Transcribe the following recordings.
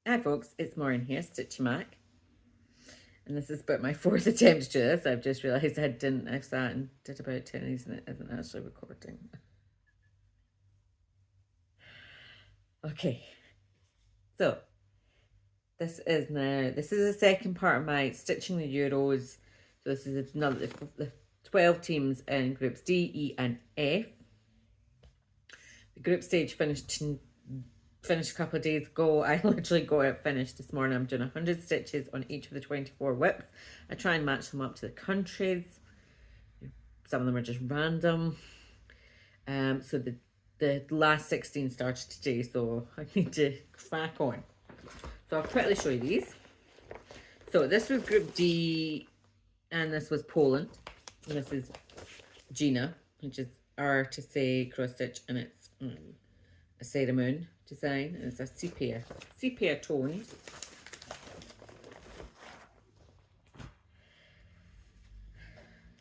Hi folks, it's Maureen here, Stitchy Mac. And this is about my fourth attempt to do this. I've just realised I've sat and did about 10 of these and it isn't actually recording. Okay, so this is the second part of my Stitching the Euros. So this is the 12 teams in groups D, E and F. The group stage finished a couple of days ago. I literally got it finished this morning. I'm doing 100 stitches on each of the 24 whips. I try and match them up to the countries. Some of them are just random. So the last 16 started today, so I need to crack on. So I'll quickly show you these. So this was Group D, and this was Poland. And this is Gina, which is R to say cross stitch, and it's a Sailor Moon design, and it's a sepia tone.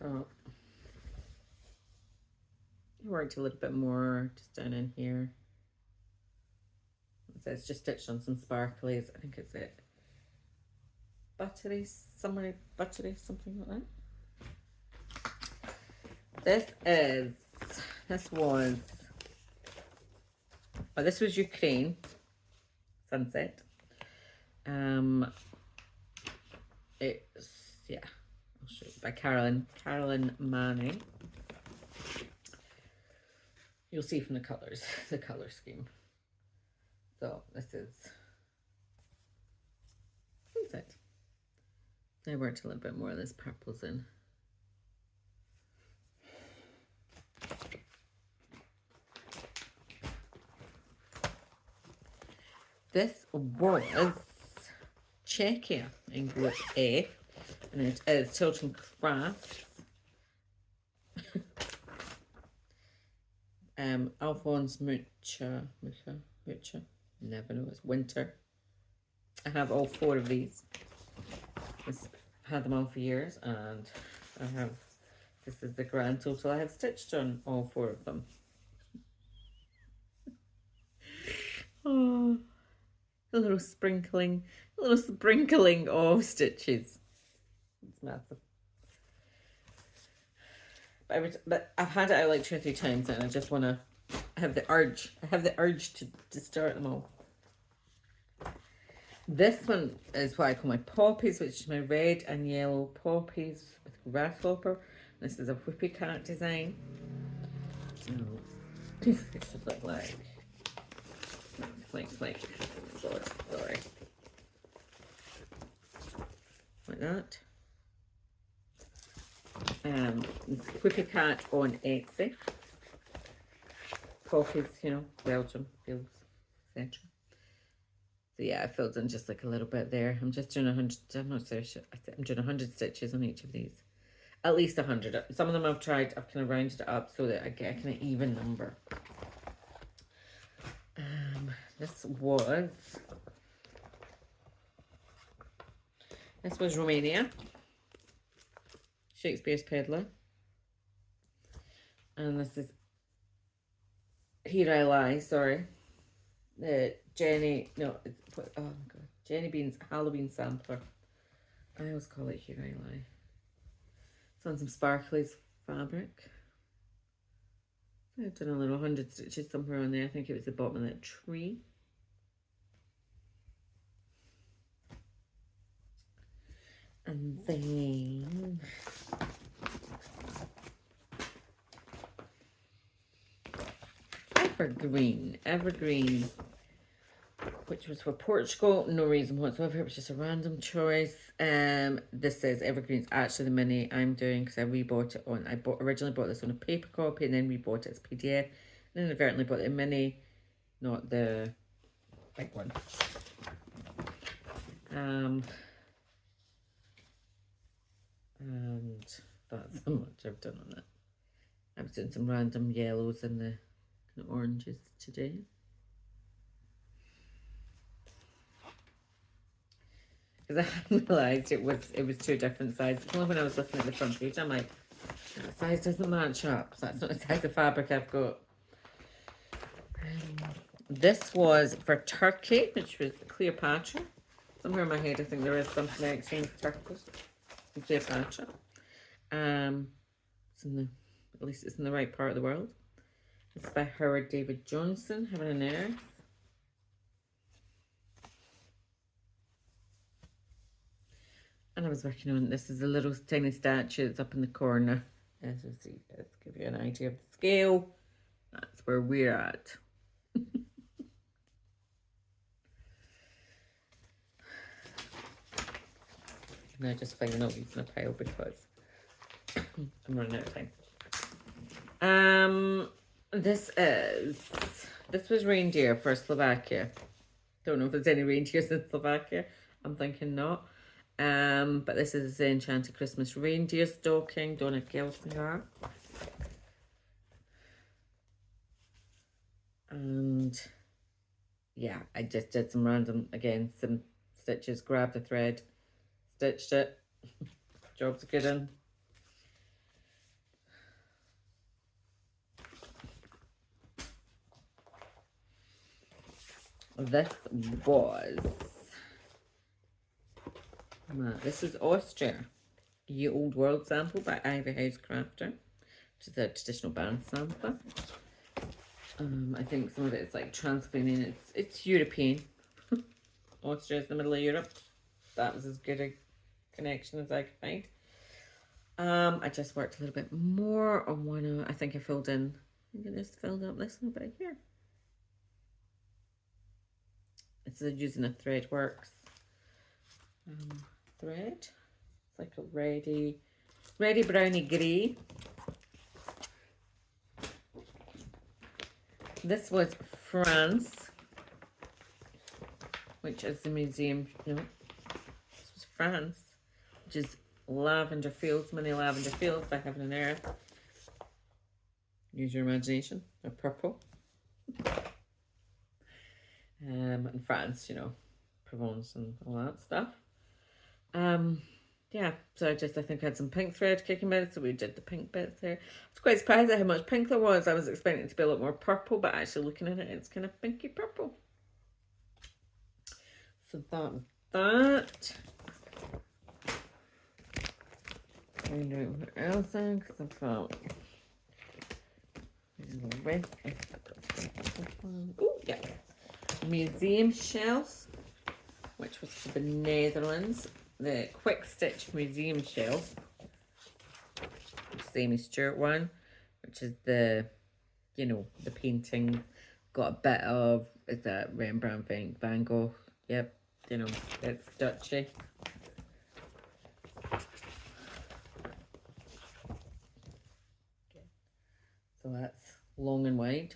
Oh, I worked a little bit more just down in here. So it's just stitched on some sparklies. I think it's it. Buttery, something like that. This was Ukraine Sunset. I'll show you, by Carolyn Manning. You'll see from the colors, the color scheme. So this is Sunset. I worked a little bit more of this purples in. This was Czechia in Group F, and it is Chilton Crafts. Alphonse Mucha, never know, it's winter. I have all 4 of these. I've had them on for years, and this is the grand total I have stitched on all 4 of them. Oh, a little sprinkling of stitches. It's massive. But I've had it out like 2 or 3 times, and I just want to have the urge. I have the urge to start them all. This one is what I call my poppies, which is my red and yellow poppies with grasshopper. This is a Whippy Cat design. It should look like sorry, like that. Whippy Cat on Etsy. Poppies, Belgium, Fields, etc. So yeah, I filled in just like a little bit there. I'm just doing 100. I'm not so sure. I'm doing 100 stitches on each of these. At least 100. Some of them I've kind of rounded it up so that I get a kind of even number. This was Romania. Shakespeare's Peddler. And this is Here I Lie, sorry. Jenny Bean's Halloween sampler. I always call it Here I Lie. It's on some sparklies fabric. I've done a little 100 stitches somewhere on there. I think it was the bottom of that tree. And then Evergreen, which was for Portugal. No reason whatsoever. It was just a random choice. This says Evergreen's actually the mini I'm doing because I rebought it on. Originally bought this on a paper copy and then rebought it as PDF. And then inadvertently bought the mini, not the big one. And that's how much I've done on it. I was doing some random yellows and the oranges today. Because I hadn't realised it was 2 different sizes. Only when I was looking at the front page, I'm like, that size doesn't match up. That's not the size of fabric I've got. This was for Turkey, which was Cleopatra. Somewhere in my head, I think there is something I exchanged for Turkey and Cleopatra. It's in the, at least it's in the right part of the world. It's by Howard David Johnson, Heaven and Earth. And I was working on, this is a little tiny statue that's up in the corner. As you see, let's give you an idea of the scale. That's where we're at. And I just find out using a pile because I'm running out of time. This was reindeer for Slovakia. Don't know if there's any reindeers in Slovakia. I'm thinking not. But this is the Enchanted Christmas Reindeer Stocking, Donna Gelsinger. And yeah, I just did some random, again, some stitches, grabbed the thread, stitched it. Job's a good one. This is Austria. Ye Old World sample by Ivy House Crafter, which is a traditional band sampler. I think some of it is like Transylvanian. It's European. Austria is the middle of Europe. That was as good a connection as I could find. I just worked a little bit more on one. I think I filled in. I think I just filled up this little bit here. It's using a Threadworks thread. It's like a ready brownie grey. This was France, which is the museum. No, this was France, which is Lavender Fields, Mini Lavender Fields by Heaven and Earth. Use your imagination. They're purple. In France, you know, Provence and all that stuff. Yeah, so I think I had some pink thread kicking bits, so we did the pink bits there. I was quite surprised at how much pink there was. I was expecting it to be a lot more purple, but actually looking at it, it's kind of pinky purple. So that was that. Find out what else then, because I've got oh yeah, museum shelf, which was for the Netherlands. The Quick Stitch Museum Shelf, which is the Amy Stewart one, which is the, you know, the painting. Got a bit of, is that Rembrandt, Van Gogh? Yep, you know, it's Dutchy. So that's long and wide.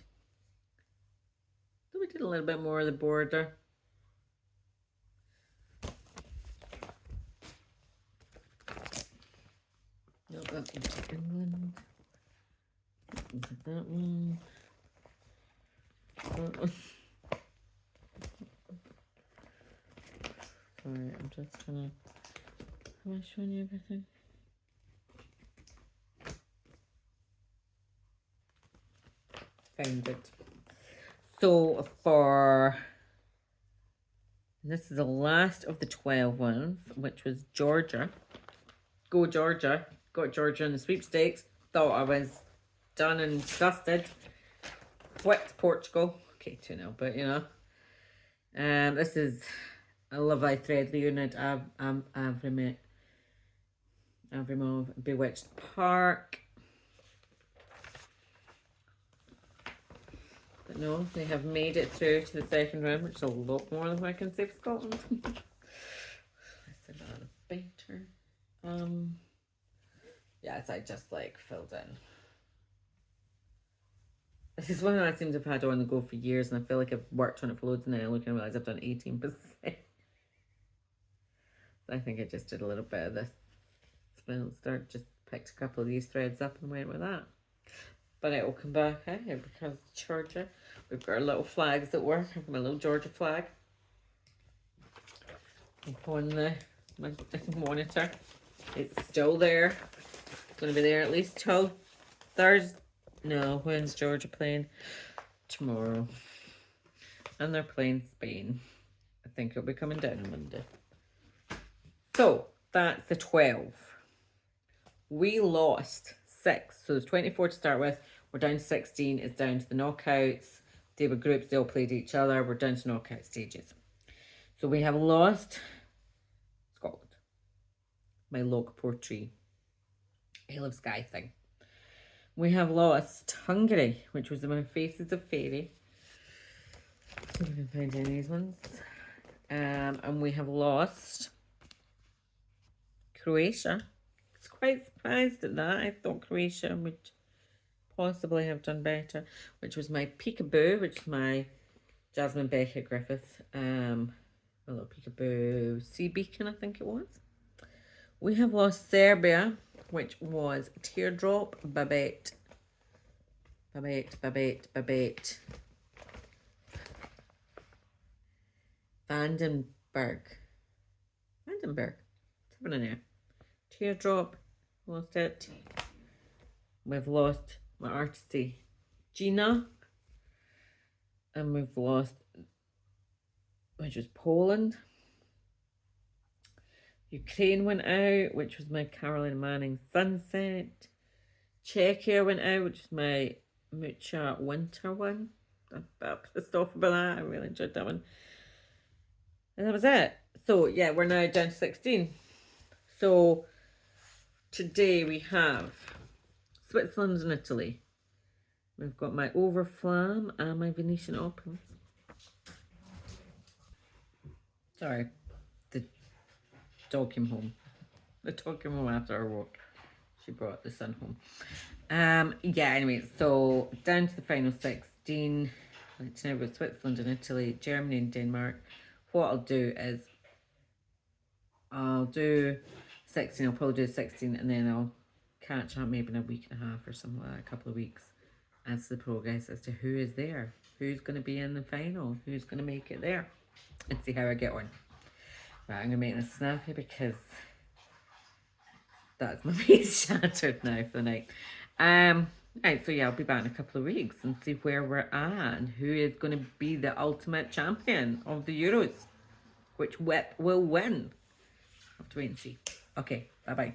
So we did a little bit more of the border. No, that one's England. That one. That one. Sorry, I'm just gonna. Am I showing you everything? Found it. So for this is the last of the 12 ones, which was Georgia. Go Georgia. Got Georgia in the sweepstakes. Thought I was done and dusted. Whipped Portugal. Okay, 2-0, but you know. This is a lovely thread unit. Avrimov Bewitched Park. But no, they have made it through to the second round, which is a lot more than I can say for Scotland. I said that on a painter. Yeah, so I just like filled in. This is one that I seem to have had on the go for years, and I feel like I've worked on it for loads, and then I look and realize I've done 18%. I think I just did a little bit of this spindle start, just picked a couple of these threads up and went with that. But it will come back here because Georgia, we've got our little flags at work. I've got my little Georgia flag up on my monitor. It's still there. It's going to be there at least till Thursday. No, when's Georgia playing? Tomorrow. And they're playing Spain. I think it'll be coming down on Monday. So, that's the 12. We lost 6. So, there's 24 to start with. We're down to 16. It's down to the knockouts. They were groups. They all played each other. We're down to knockout stages. So, we have lost Scotland. My Lockportree Isle of Skye thing. We have lost Hungary, which was my Faces of Fairy. See if we can find any of these ones. And we have lost Croatia. I was quite surprised at that. I thought Croatia would possibly have done better, which was my Peekaboo, which is my Jasmine Beckett Griffith. A little Peekaboo Sea Beacon, I think it was. We have lost Serbia, which was Teardrop, Babette. Vandenberg. What's happening there? Teardrop. Lost it. We've lost my artisty Gina. And we've lost, which was Poland. Ukraine went out, which was my Caroline Manning Sunset. Czechia went out, which is my Mucha Winter one. I'm a bit pissed off about that. I really enjoyed that one. And that was it. So, yeah, we're now down to 16. So, today we have Switzerland and Italy. We've got my Overflam and my Venetian Opens. Sorry, the dog came home. The dog came home after our walk. She brought the son home. Yeah, anyway, so down to the final 16. Like now with Switzerland and Italy, Germany and Denmark. What I'll do is I'll do 16. I'll probably do 16 and then I'll catch up maybe in a week and a half or something like that, a couple of weeks, as to the progress as to who is there, who's going to be in the final, who's going to make it there, and see how I get on. Right, I'm going to make this snappy because that's my face shattered now for the night. Right, so yeah, I'll be back in a couple of weeks and see where we're at and who is going to be the ultimate champion of the Euros, which whip will win. Have to wait and see. Okay, bye-bye.